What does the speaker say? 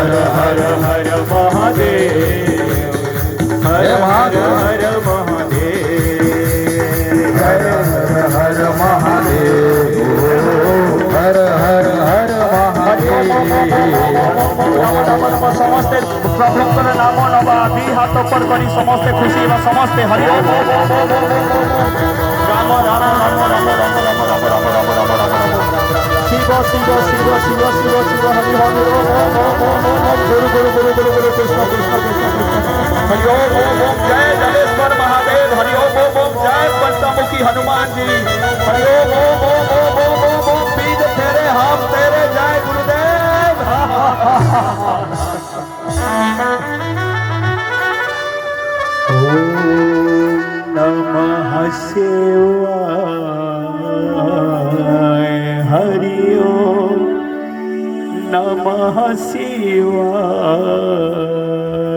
હર હર હર મહાદેવ, હર હર હર મહાદેવ, હર હર મહાદેવ, હર હર હર મહાદેવ। ସମସ୍ତେ ପ୍ରଭୁଙ୍କର ନାମ ନବା, ଦି ହାତ ଉପର କରି ସମସ୍ତେ ଖୁସି ହେବା, ସମସ୍ତେ ହରି ଓମ୍ ରାମ ରାମ ରାମ ରାମ ରାମ ରାମ ରାମ ରାମ ରାମ ରାମ ରାମ ରାମ ଶିବ ଶିବ ଶିବ ଶିବ ଶିବ ଶିବ ହରି ହରି ଓମ୍ ଓମ୍ ଓମ୍ ଓମ୍ ଓମ୍ ଗୁରୁ ଗୁରୁ ଗୁରୁ ଗୁରୁ ଗୁରୁ କୃଷ୍ଣ କୃଷ୍ଣ କୃଷ୍ଣ କୃଷ୍ଣ हरि ओम ओम ओम जय जलेश्वर महादेव, हरि ओम ओम ओम जय पंचमुखी हनुमान जी, हरि ओम ओम ओम ओम ओम ओम ओम बीज तेरे हम तेरे, जय गुरुदेव। नमः शिवाय, हरि ओम नमः शिवाय।